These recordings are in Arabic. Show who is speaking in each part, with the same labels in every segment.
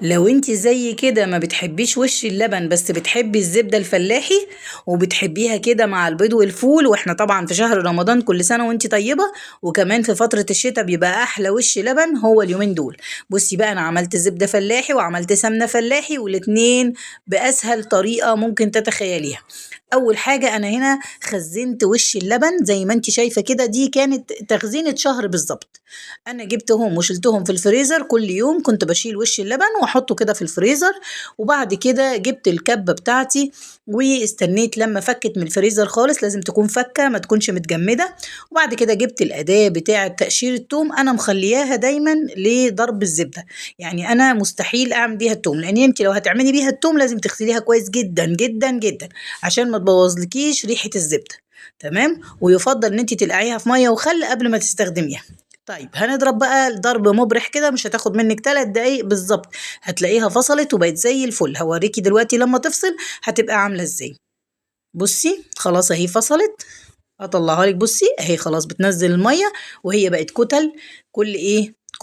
Speaker 1: لو انت زي كده ما بتحبيش وش اللبن بس بتحبي الزبدة الفلاحي وبتحبيها كده مع البيض والفول، واحنا طبعا في شهر رمضان كل سنة وانت طيبة، وكمان في فترة الشتاء بيبقى احلى وش لبن هو اليومين دول. بصي بقى، انا عملت زبدة فلاحي وعملت سمنة فلاحي، والاتنين باسهل طريقة ممكن تتخيليها. اول حاجة انا هنا خزنت وش اللبن زي ما انت شايفة كده، دي كانت تخزينة شهر بالظبط. انا جبتهم وشلتهم في الفريزر، كل يوم كنت بشيل وش اللبن واحطه كده في الفريزر. وبعد كده جبت الكبة بتاعتي واستنيت لما فكت من الفريزر خالص، لازم تكون فكة ما تكونش متجمدة. وبعد كده جبت الأداة بتاعة تقشير التوم، أنا مخلياها دايما لضرب الزبدة. يعني أنا مستحيل أعمل بيها التوم، لأن أنت لو هتعملي بيها التوم لازم تغسليها كويس جدا جدا جدا عشان ما تبوظلكيش ريحة الزبدة. تمام، ويفضل ان انت تنقعيها في ميه وخل قبل ما تستخدميها. طيب هنضرب بقى ضرب مبرح كده، مش هتاخد منك 3 دقايق بالظبط، هتلاقيها فصلت وبقت زي الفل. هوريكي دلوقتي لما تفصل هتبقى عامله ازاي. بصي خلاص اهي فصلت، هطلعها لك. بصي اهي خلاص بتنزل الميه، وهي بقت كتل. كل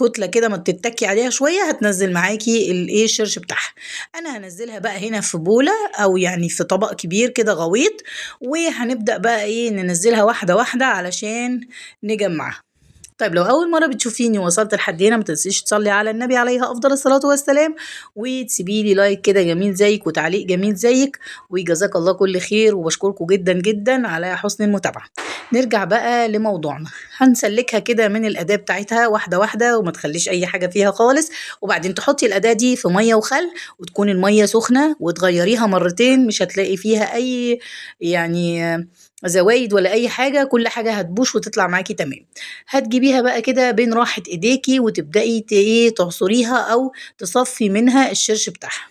Speaker 1: كتله كده ما تتكي عليها شويه هتنزل معاكي الشرش بتاعها. انا هنزلها بقى هنا في بوله او يعني في طبق كبير كده غويط، وهنبدا بقى ننزلها واحده واحده علشان نجمعها. طيب لو أول مرة بتشوفيني ووصلت لحد هنا، ما تنسيش تصلي على النبي عليه أفضل الصلاة والسلام، وتسيبي لي لايك كده جميل زيك وتعليق جميل زيك، وجزاك الله كل خير، وبشكركم جدا جدا على حسن المتابعة. نرجع بقى لموضوعنا. هنسلكها كده من الأداة بتاعتها واحدة واحدة، وما تخليش أي حاجة فيها خالص. وبعدين تحطي الأداة دي في مية وخل، وتكون المية سخنة، وتغيريها مرتين، مش هتلاقي فيها أي يعني زوايد ولا أي حاجة، كل حاجة هتبوش وتطلع معاكي تمام. هتجيبيها بقى كده بين راحة ايديكي، وتبدأي تعصريها او تصفي منها الشرش بتاعها،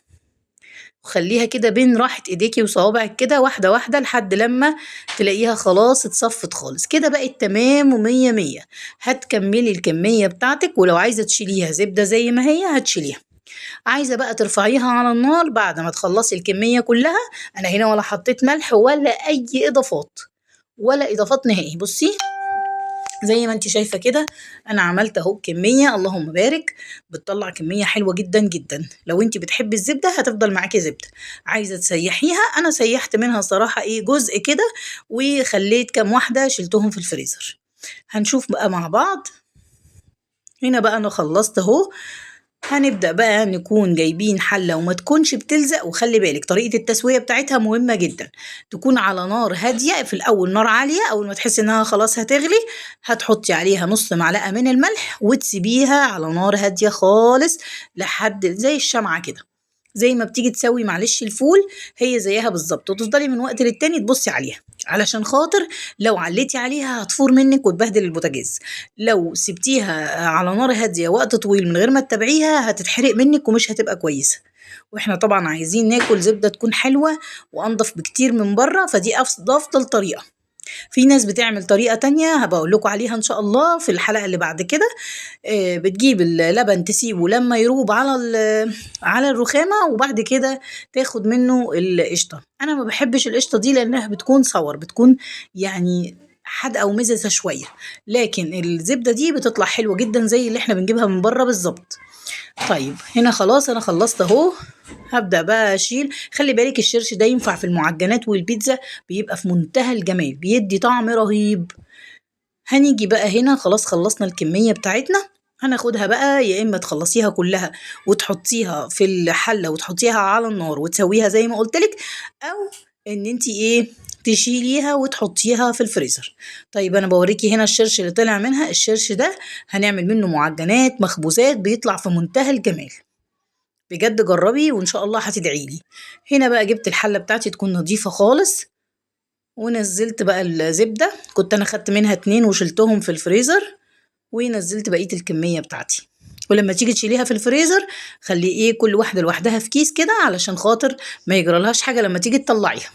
Speaker 1: وخليها كده بين راحة ايديكي وصوابعك كده واحدة واحدة لحد لما تلاقيها خلاص اتصفت خالص كده، بقت تمام ومية مية. هتكملي الكمية بتاعتك، ولو عايزة تشيليها زبدة زي ما هي هتشيليها. عايزة بقى ترفعيها على النار بعد ما تخلصي الكمية كلها. انا هنا ولا حطيت ملح ولا اي اضافات، ولا اضافات نهائي. بصي زي ما انت شايفة كده، انا عملت اهو كمية اللهم بارك، بتطلع كمية حلوة جدا جدا. لو انت بتحبي الزبدة هتفضل معاكي زبدة. عايزة تسيحيها، انا سيحت منها صراحة جزء كده، وخليت كام واحدة شلتهم في الفريزر. هنشوف بقى مع بعض. هنا بقى انا خلصت اهو. هنبدأ بقى نكون جايبين حلة وما تكونش بتلزق، وخلي بالك طريقة التسوية بتاعتها مهمة جدا، تكون على نار هادية في الأول، نار عالية. أول ما تحسي إنها خلاص هتغلي، هتحطي عليها نص معلقة من الملح، وتسيبيها على نار هادية خالص لحد زي الشمعة كده، زي ما بتيجي تسوي معلش الفول، هي زيها بالظبط. وتفضلي من وقت للتاني تبصي عليها، علشان خاطر لو عليتي عليها هتفور منك وتبهدل البوتاجاز. لو سبتيها على نار هادية وقت طويل من غير ما تتابعيها هتتحرق منك ومش هتبقى كويسة. واحنا طبعا عايزين ناكل زبدة تكون حلوة وانضف بكتير من بره، فدي افضل طريقة. في ناس بتعمل طريقة تانية هبقى اقول لكم عليها ان شاء الله في الحلقة اللي بعد كده. بتجيب اللبن تسيبه لما يروب على الرخامة، وبعد كده تاخد منه القشطة. انا ما بحبش القشطة دي لانها بتكون صور، بتكون يعني حادقة ومززة شوية، لكن الزبدة دي بتطلع حلوة جدا زي اللي احنا بنجيبها من بره بالظبط. طيب هنا خلاص انا خلصت اهو. هبدأ بقى اشيل. خلي بالك الشرش ده ينفع في المعجنات والبيتزا، بيبقى في منتهى الجمال، بيدي طعم رهيب. هنيجي بقى هنا خلاص خلصنا الكمية بتاعتنا. هناخدها بقى، يا اما تخلصيها كلها وتحطيها في الحلة وتحطيها على النار وتسويها زي ما قلتلك، او ان انتي تشيليها وتحطيها في الفريزر. طيب انا بوريكي هنا الشرش اللي طلع منها. الشرش ده هنعمل منه معجنات مخبوزات، بيطلع في منتهى الجمال. بجد جربي وان شاء الله هتدعيلي. هنا بقى جبت الحلة بتاعتي تكون نظيفة خالص، ونزلت بقى الزبدة. كنت أنا خدت منها 2 وشلتهم في الفريزر، ونزلت بقية الكمية بتاعتي. ولما تيجي تشيليها في الفريزر خلي كل واحدة لوحدها في كيس كده، علشان خاطر ما يجرالهاش حاجة لما تيجي تطلعيها.